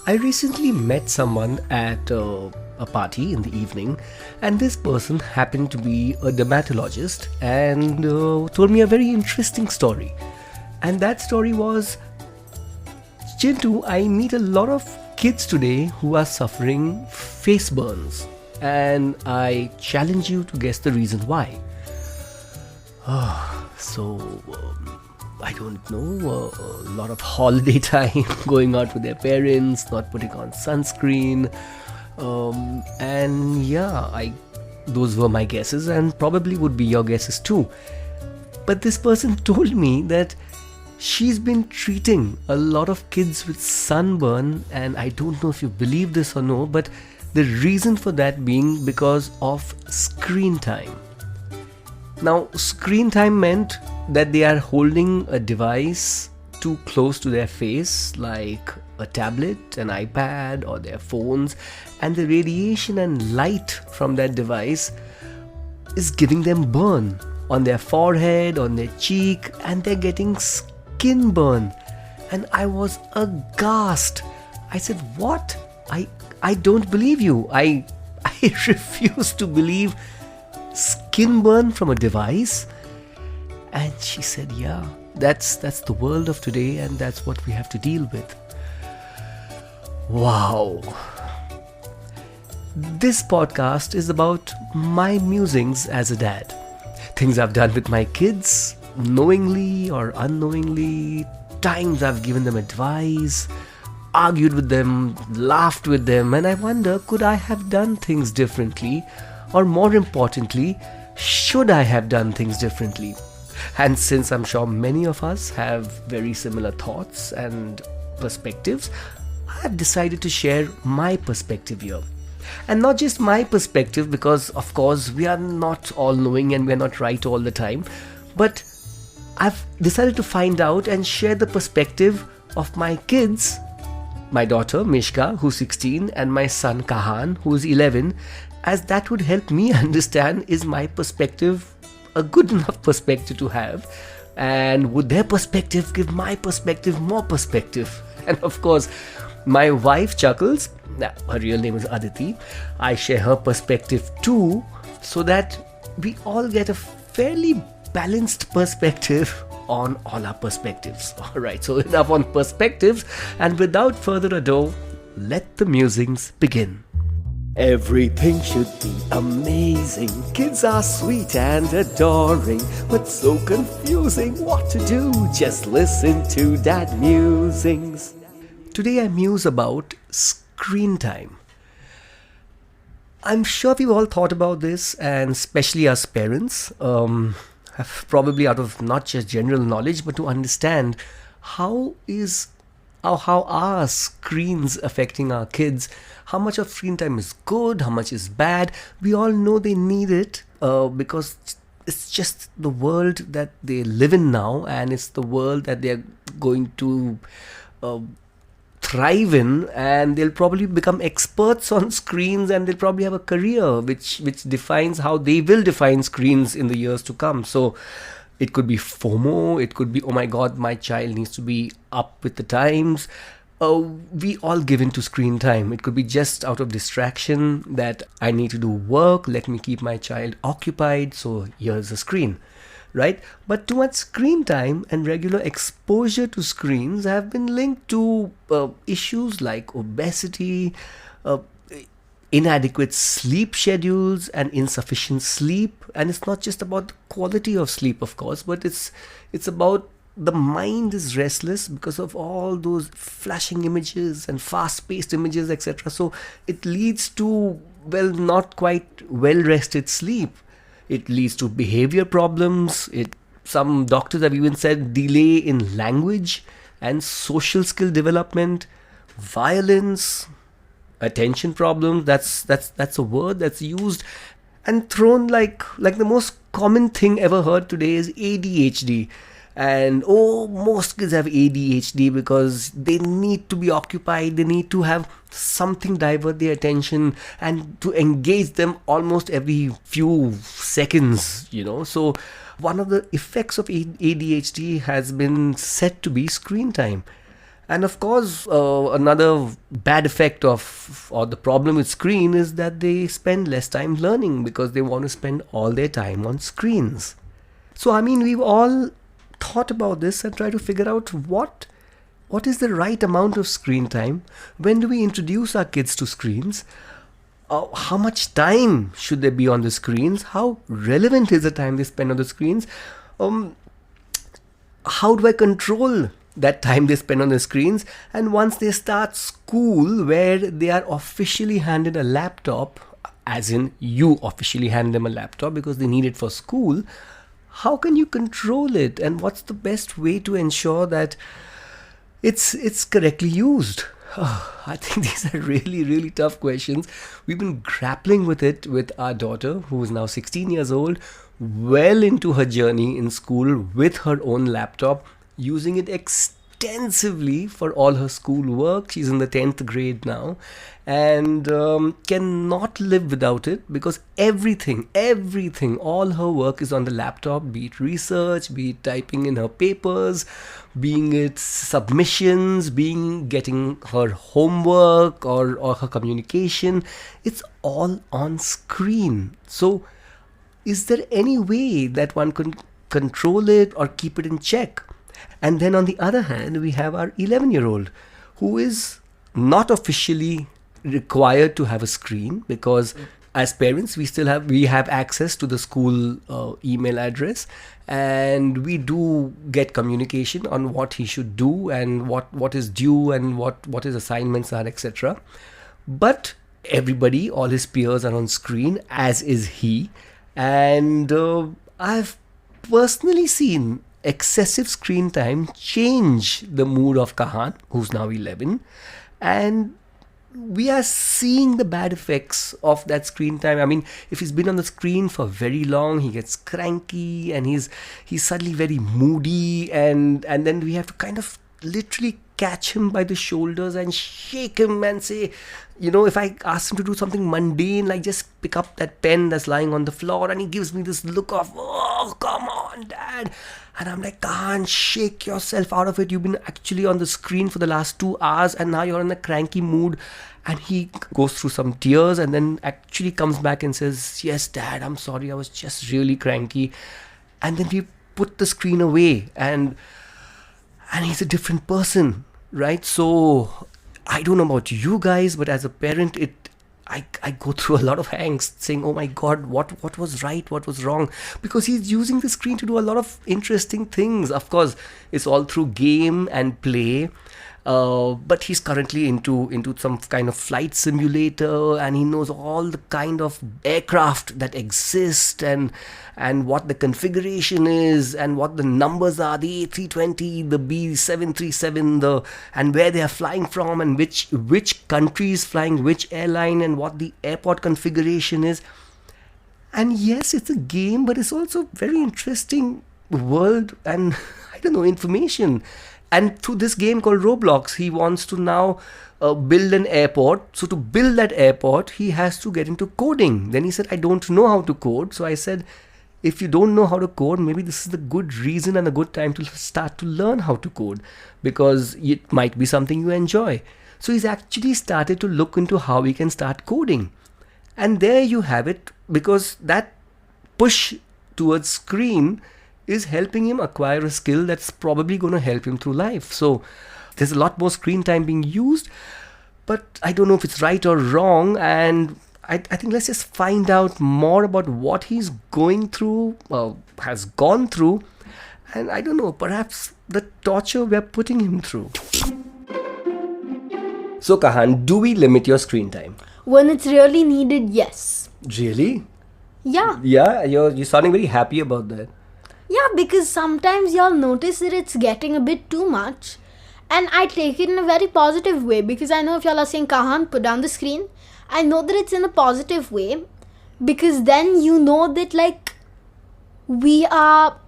I recently met someone at a party in the evening, and this person happened to be a dermatologist and told me a very interesting story. And that story was, Chintu, I meet a lot of kids today who are suffering face burns, and I challenge you to guess the reason why. So, I don't know, a lot of holiday time, going out with their parents, not putting on sunscreen, and yeah, those were my guesses, and probably would be your guesses too. But this person told me that she's been treating a lot of kids with sunburn, and I don't know if you believe this or no, but the reason for that being because of screen time. Now, screen time meant that they are holding a device too close to their face, like a tablet, an iPad, or their phones, and the radiation and light from that device is giving them burn on their forehead, on their cheek, and they're getting skin burn. And I was aghast. I said, "What? I don't believe you. I refuse to believe skin burn from a device." And she said, "Yeah, that's the world of today, and that's what we have to deal with." Wow. This podcast is about my musings as a dad. Things I've done with my kids, knowingly or unknowingly, times I've given them advice, argued with them, laughed with them, and I wonder, could I have done things differently? Or more importantly, should I have done things differently? And since I'm sure many of us have very similar thoughts and perspectives, I've decided to share my perspective here. And not just my perspective, because of course we are not all knowing and we're not right all the time, but I've decided to find out and share the perspective of my kids, my daughter Mishka, who's 16, and my son Kahan, who's 11, as that would help me understand, is my perspective a good enough perspective to have, and would their perspective give my perspective more perspective? And of course, my wife chuckles. Her real name is Aditi. I share her perspective too, so that we all get a fairly balanced perspective on all our perspectives. Alright, so enough on perspectives, and without further ado, let the musings begin. Everything should be amazing. Kids are sweet and adoring, but so confusing what to do. Just listen to Dad Musings. Today I muse about screen time. I'm sure we've all thought about this, and especially as parents, have probably out of not just general knowledge, but to understand how are screens affecting our kids, how much of screen time is good, how much is bad. We all know they need it because it's just the world that they live in now, and it's the world that they're going to thrive in, and they'll probably become experts on screens, and they'll probably have a career which defines how they will define screens in the years to come. So it could be FOMO, it could be, oh my god, my child needs to be up with the times. We all give in to screen time. It could be just out of distraction, that I need to do work, let me keep my child occupied, so here's a screen, right? But too much screen time and regular exposure to screens have been linked to issues like obesity, inadequate sleep schedules, and insufficient sleep. And it's not just about the quality of sleep, of course, but it's about the mind is restless because of all those flashing images and fast-paced images, etc. So it leads to, well, not quite well-rested sleep. It leads to behavior problems. Some doctors have even said delay in language and social skill development, violence, attention problems. That's a word that's used and thrown like the most common thing ever heard today is ADHD. And most kids have ADHD because they need to be occupied, they need to have something divert their attention and to engage them almost every few seconds, So one of the effects of ADHD has been said to be screen time. And of course, another bad effect of, or the problem with screen is that they spend less time learning because they want to spend all their time on screens. So, I mean, we've all thought about this and try to figure out what is the right amount of screen time. When do we introduce our kids to screens? How much time should they be on the screens? How relevant is the time they spend on the screens? Um, how do I control that time they spend on the screens? And once they start school, where they are officially handed a laptop, as in you officially hand them a laptop because they need it for school, how can you control it? And what's the best way to ensure that it's correctly used? I think these are really, really tough questions. We've been grappling with it with our daughter, who is now 16 years old, well into her journey in school with her own laptop, using it extensively for all her school work. She's in the 10th grade now and cannot live without it because everything, all her work is on the laptop, be it research, be it typing in her papers, being it submissions, being getting her homework or her communication. It's all on screen. So is there any way that one can control it or keep it in check? And then on the other hand, we have our 11-year-old who is not officially required to have a screen because as parents we have access to the school email address, and we do get communication on what he should do and what is due and what his assignments are, etc. But everybody, all his peers are on screen, as is he. And I've personally seen excessive screen time change the mood of Kahan, who's now 11. And we are seeing the bad effects of that screen time. I mean, if he's been on the screen for very long, he gets cranky and he's suddenly very moody, and then we have to kind of literally catch him by the shoulders and shake him and say, if I ask him to do something mundane, like just pick up that pen that's lying on the floor, and he gives me this look of, oh, come on, Dad. And I'm like, can't shake yourself out of it. You've been actually on the screen for the last 2 hours and now you're in a cranky mood. And he goes through some tears and then actually comes back and says, yes, Dad, I'm sorry. I was just really cranky. And then we put the screen away and he's a different person, right? So I don't know about you guys, but as a parent, I go through a lot of angst saying, oh my God, what was right, what was wrong? Because he's using the screen to do a lot of interesting things. Of course, it's all through game and play. But he's currently into some kind of flight simulator, and he knows all the kind of aircraft that exist and what the configuration is and what the numbers are, the A320, the B737, and where they are flying from and which country is flying which airline and what the airport configuration is. And yes, it's a game, but it's also very interesting world and I don't know, information. And through this game called Roblox, he wants to now build an airport. So to build that airport, he has to get into coding. Then he said, I don't know how to code. So I said, if you don't know how to code, maybe this is the good reason and a good time to start to learn how to code, because it might be something you enjoy. So he's actually started to look into how he can start coding. And there you have it, because that push towards screen is helping him acquire a skill that's probably going to help him through life. So there's a lot more screen time being used, but I don't know if it's right or wrong. And I think let's just find out more about what he's going through, has gone through, and I don't know, perhaps the torture we're putting him through. So Kahan, do we limit your screen time? When it's really needed, yes. Really? Yeah. Yeah, you're sounding very happy about that. Yeah, because sometimes y'all notice that it's getting a bit too much. And I take it in a very positive way, because I know if y'all are saying, Kahan, put down the screen, I know that it's in a positive way, because then you know that we are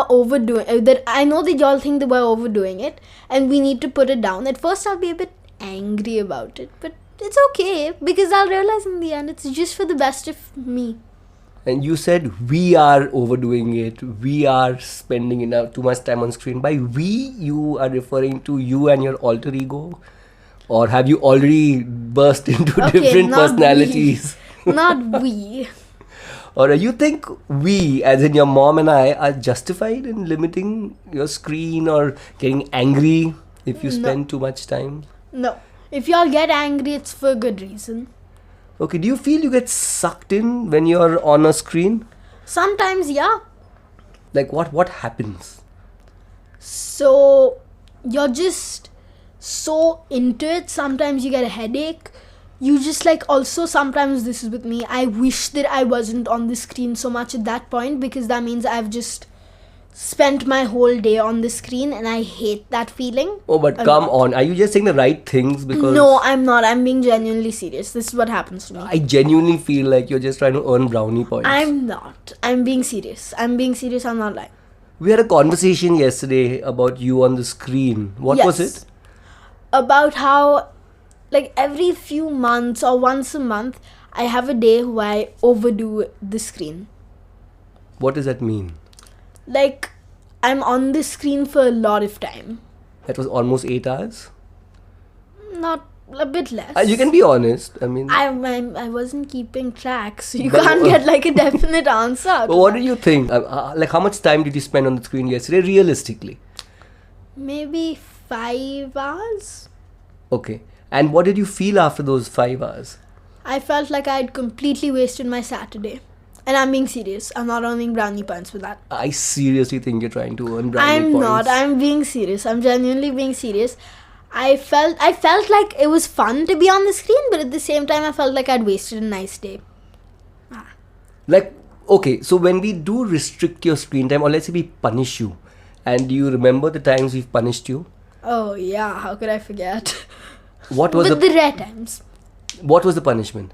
overdoing, that I know that y'all think that we're overdoing it and we need to put it down. At first I'll be a bit angry about it, but it's okay, because I'll realize in the end it's just for the best of me. And you said we are overdoing it. We are spending enough too much time on screen. By we, you are referring to you and your alter ego, or have you already burst into Okay, different not personalities? we. Not we. Or you think we, as in your mom and I, are justified in limiting your screen or getting angry if you No. spend too much time? No. If y'all get angry, it's for a good reason. Okay, do you feel you get sucked in when you're on a screen? Sometimes, yeah. Like what happens? So, you're just so into it. Sometimes you get a headache. You just like, also sometimes this is with me, I wish that I wasn't on the screen so much at that point, because that means I've just spent my whole day on the screen, and I hate that feeling. Oh, but a come lot. on. Are you just saying the right things? Because No, I'm not. I'm being genuinely serious. This is what happens to me. I genuinely feel like you're just trying to earn brownie points. I'm not. I'm being serious. I'm being serious. I'm not lying. We had a conversation yesterday about you on the screen. What was Yes. it? About how, like, every few months or once a month, I have a day where I overdo the screen. What does that mean? Like, I'm on the screen for a lot of time. That was almost 8 hours. Not a bit less. You can be honest. I mean, I wasn't keeping track, so you But- can't get like a definite answer. out but of what that. do you think? Like, how much time did you spend on the screen yesterday, realistically? Maybe 5 hours? Okay. And what did you feel after those 5 hours? I felt like I had completely wasted my Saturday. And I'm being serious. I'm not earning brownie points for that. I seriously think you're trying to earn brownie I'm points. not. I'm being serious. I'm genuinely being serious. I felt like it was fun to be on the screen, but at the same time I felt like I'd wasted a nice day. Like, okay, so when we do restrict your screen time, or let's say we punish you, and do you remember the times we've punished you? Oh yeah, how could I forget? What was With the rare times. what was the punishment?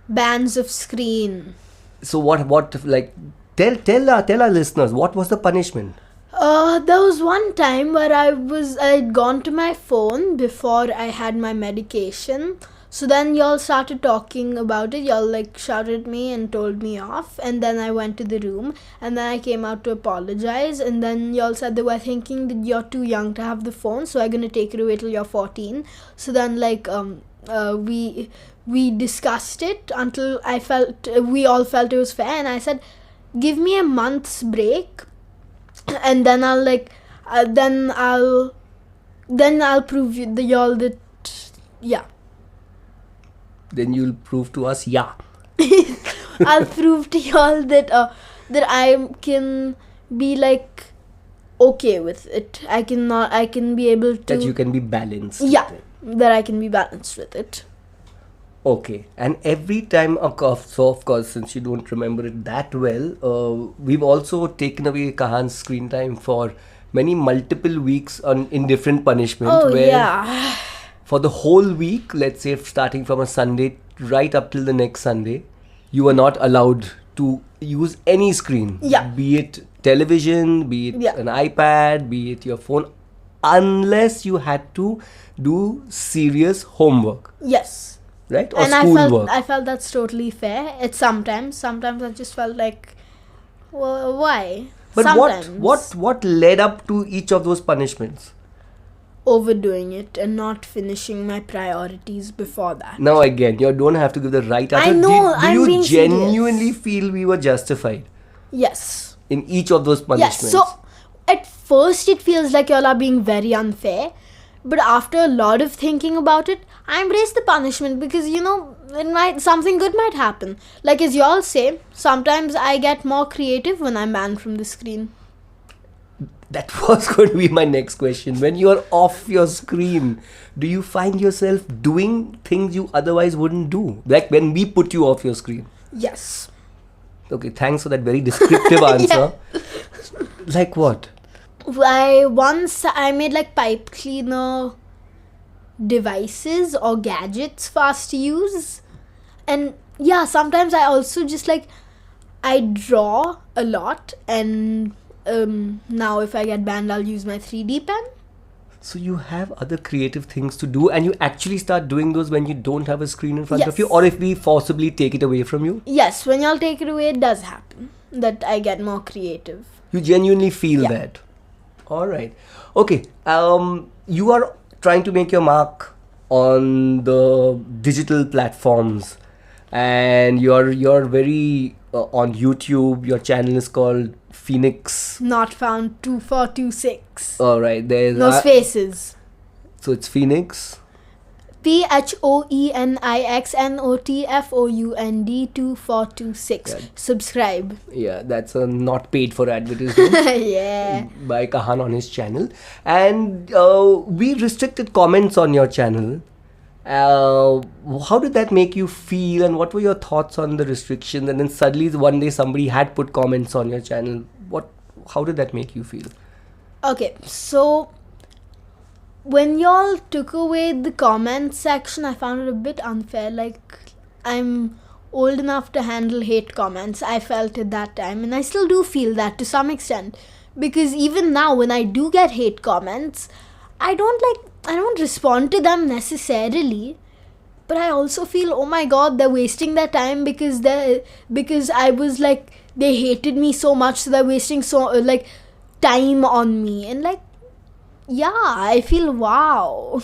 Bans of screen. So what like tell our listeners, what was the punishment? There was one time where I'd gone to my phone before I had my medication. So then y'all started talking about it. Y'all like shouted at me and told me off. And then I went to the room, and then I came out to apologize. And then y'all said they were thinking that you're too young to have the phone, so I'm gonna take it away till you're 14. So then like we discussed it until we all felt it was fair, and I said, give me a month's break, and then I'll prove y'all that, yeah. Then you'll prove to us, yeah. I'll prove to y'all that I can be like okay with it. I can be able to, That you can be balanced. with yeah, it. that I can be balanced with it. Okay. And every time, of course, since you don't remember it that well, we've also taken away Kahan's screen time for multiple weeks in different punishment. Oh where yeah. for the whole week, let's say starting from a Sunday right up till the next Sunday, you are not allowed to use any screen. Yeah. Be it television, be it Yeah. an iPad, be it your phone, unless you had to do serious homework, Yes. right? Or And schoolwork. I felt that's totally fair. It's sometimes I just felt like, well, why? But sometimes what led up to each of those punishments? overdoing it and not finishing my priorities before that. Now again, you don't have to give the right answer. I know, Do I'm you being genuinely serious. feel we were justified Yes. in each of those punishments? Yes. So at first it feels like y'all are being very unfair, but after a lot of thinking about it, I embrace the punishment because something good might happen. Like as y'all say, sometimes I get more creative when I'm banned from the screen. That was going to be my next question. When you're off your screen, do you find yourself doing things you otherwise wouldn't do? Like when we put you off your screen. Yes. Okay, thanks for that very descriptive answer. Like what? I made like pipe cleaner devices or gadgets fast to use. And yeah, sometimes I also just like, I draw a lot, and now if I get banned, I'll use my 3D pen. So you have other creative things to do, and you actually start doing those when you don't have a screen in front of you, Yes. or if we forcibly take it away from you. Yes, when y'all take it away, it does happen that I get more creative. You genuinely feel Yeah. that. All right. Okay. You are trying to make your mark on the digital platforms, and you're very on YouTube. Your channel is called Phoenix. Not found 2426. All right. There's No spaces. so it's Phoenix. PHOENIXNOTFOUND 2426. Yeah. Subscribe. Yeah, that's a not paid for advertisement. Yeah. By Kahan on his channel, and we restricted comments on your channel. How did that make you feel, and what were your thoughts on the restrictions? And then suddenly one day somebody had put comments on your channel. How did that make you feel? Okay, so when y'all took away the comment section, I found it a bit unfair. Like, I'm old enough to handle hate comments. I felt at that time, and I still do feel that to some extent. Because even now, when I do get hate comments, I don't respond to them necessarily. But I also feel, oh my god, they're wasting their time because I was like, they hated me so much, so they're wasting time on me. And yeah, I feel wow.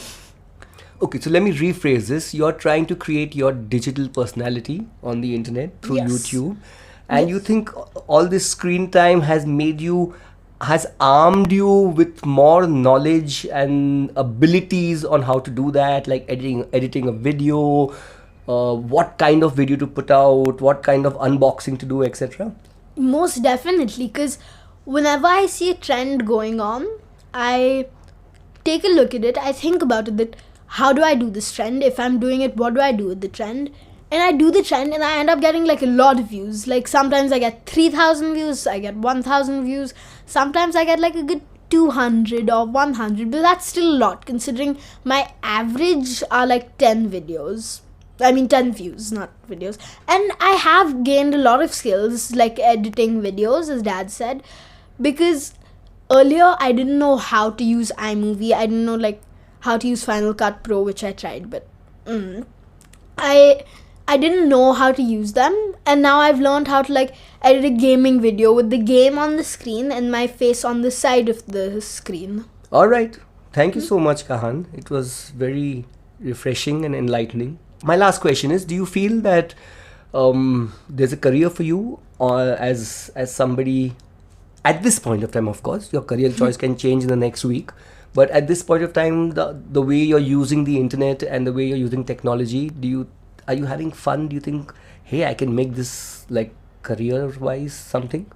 Okay, so let me rephrase this. You're trying to create your digital personality on the internet through Yes. YouTube, and you Yes. think all this screen time has armed you with more knowledge and abilities on how to do that, like editing a video, what kind of video to put out, what kind of unboxing to do, etc. Most definitely, because whenever I see a trend going on, I take a look at it, I think about it, that how do I do this trend? If I'm doing it, what do I do with the trend? And I do the trend and I end up getting like a lot of views. Like sometimes I get 3,000 views, I get 1,000 views, sometimes I get like a good 200 or 100, but that's still a lot considering my average are like 10 videos. I mean 10 views, not videos. And I have gained a lot of skills like editing videos, as Dad said, because earlier I didn't know how to use iMovie. I didn't know like how to use Final Cut Pro, which I tried, but I didn't know how to use them, and now I've learned how to like edit a gaming video with the game on the screen and my face on the side of the screen. All right. Thank you so much, Kahan. It was very refreshing and enlightening. My last question is, do you feel that there's a career for you, or as somebody at this point of time? Of course, your career choice can change in the next week, but at this point of time, the way you're using the internet and the way you're using technology, are you having fun? Do you think, hey, I can make this like career-wise something?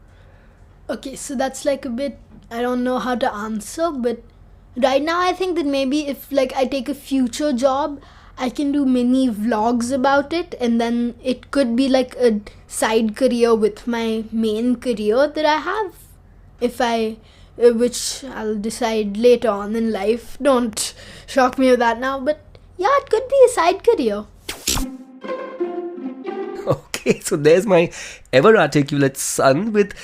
Okay, so that's like a bit, I don't know how to answer, but right now I think that maybe if like I take a future job, I can do mini vlogs about it, and then it could be like a side career with my main career that I have, if I which I'll decide later on in life. Don't shock me with that now, but yeah, it could be a side career. Okay, so there's my ever articulate son with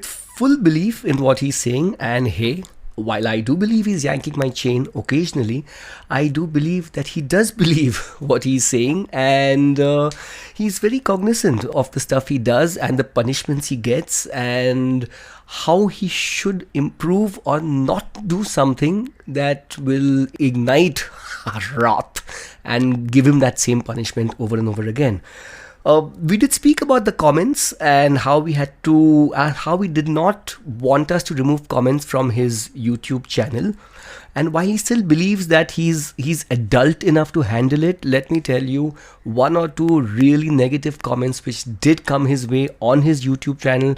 full belief in what he's saying. And hey, while I do believe he's yanking my chain occasionally, I do believe that he does believe what he's saying, and he's very cognizant of the stuff he does and the punishments he gets, and how he should improve or not do something that will ignite wrath and give him that same punishment over and over again. We did speak about the comments and how we did not want us to remove comments from his YouTube channel. And while he still believes that he's adult enough to handle it, let me tell you, one or two really negative comments which did come his way on his YouTube channel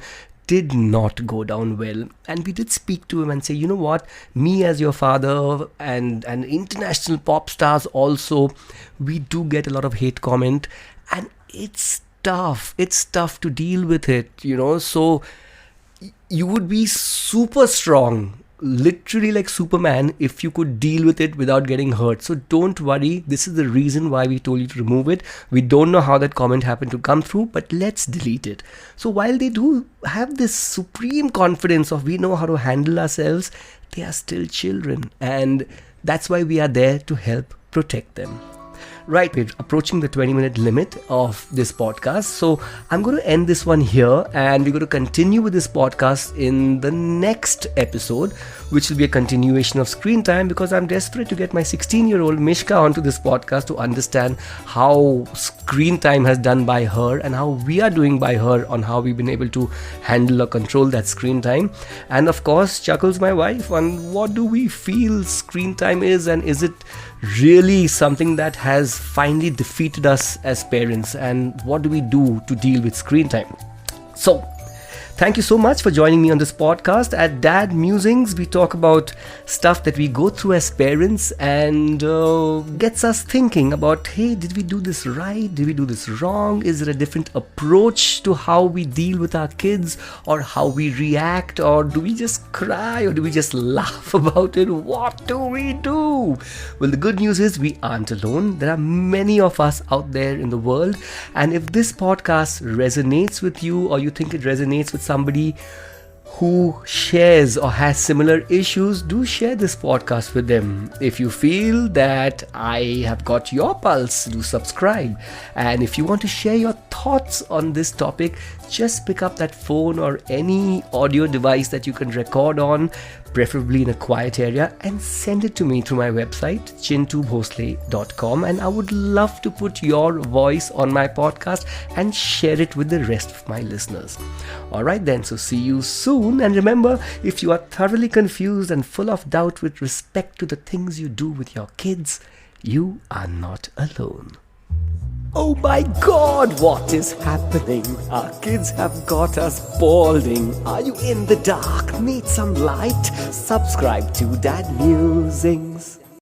did not go down well. And we did speak to him and say, you know what, me as your father and international pop stars also, we do get a lot of hate comment, and it's tough to deal with it, so you would be super strong, literally like Superman, if you could deal with it without getting hurt. So don't worry, this is the reason why we told you to remove it. We don't know how that comment happened to come through, but let's delete it. So while they do have this supreme confidence of we know how to handle ourselves, they are still children, and That's why we are there to help protect them. Right, we're approaching the 20-minute limit of this podcast. So I'm going to end this one here, and we're going to continue with this podcast in the next episode, which will be a continuation of screen time, because I'm desperate to get my 16-year-old Mishka onto this podcast to understand how screen time has done by her and how we are doing by her on how we've been able to handle or control that screen time. And of course, Chuckles, my wife, on what do we feel screen time is, and is it really something that has finally defeated us as parents, and what do we do to deal with screen time? So thank you so much for joining me on this podcast. At Dad Musings, we talk about stuff that we go through as parents and gets us thinking about, hey, did we do this right? Did we do this wrong? Is there a different approach to how we deal with our kids, or how we react, or do we just cry, or do we just laugh about it? What do we do? Well, the good news is we aren't alone. There are many of us out there in the world, and if this podcast resonates with you, or you think it resonates with somebody who shares or has similar issues, do share this podcast with them. If you feel that I have got your pulse, do subscribe. And if you want to share your thoughts on this topic, just pick up that phone or any audio device that you can record on, preferably in a quiet area, and send it to me through my website, chintubhosle.com, and I would love to put your voice on my podcast and share it with the rest of my listeners. Alright then, so see you soon, and remember, if you are thoroughly confused and full of doubt with respect to the things you do with your kids, you are not alone. Oh my God, what is happening? Our kids have got us balding. Are you in the dark? Need some light? Subscribe to Dad Musings.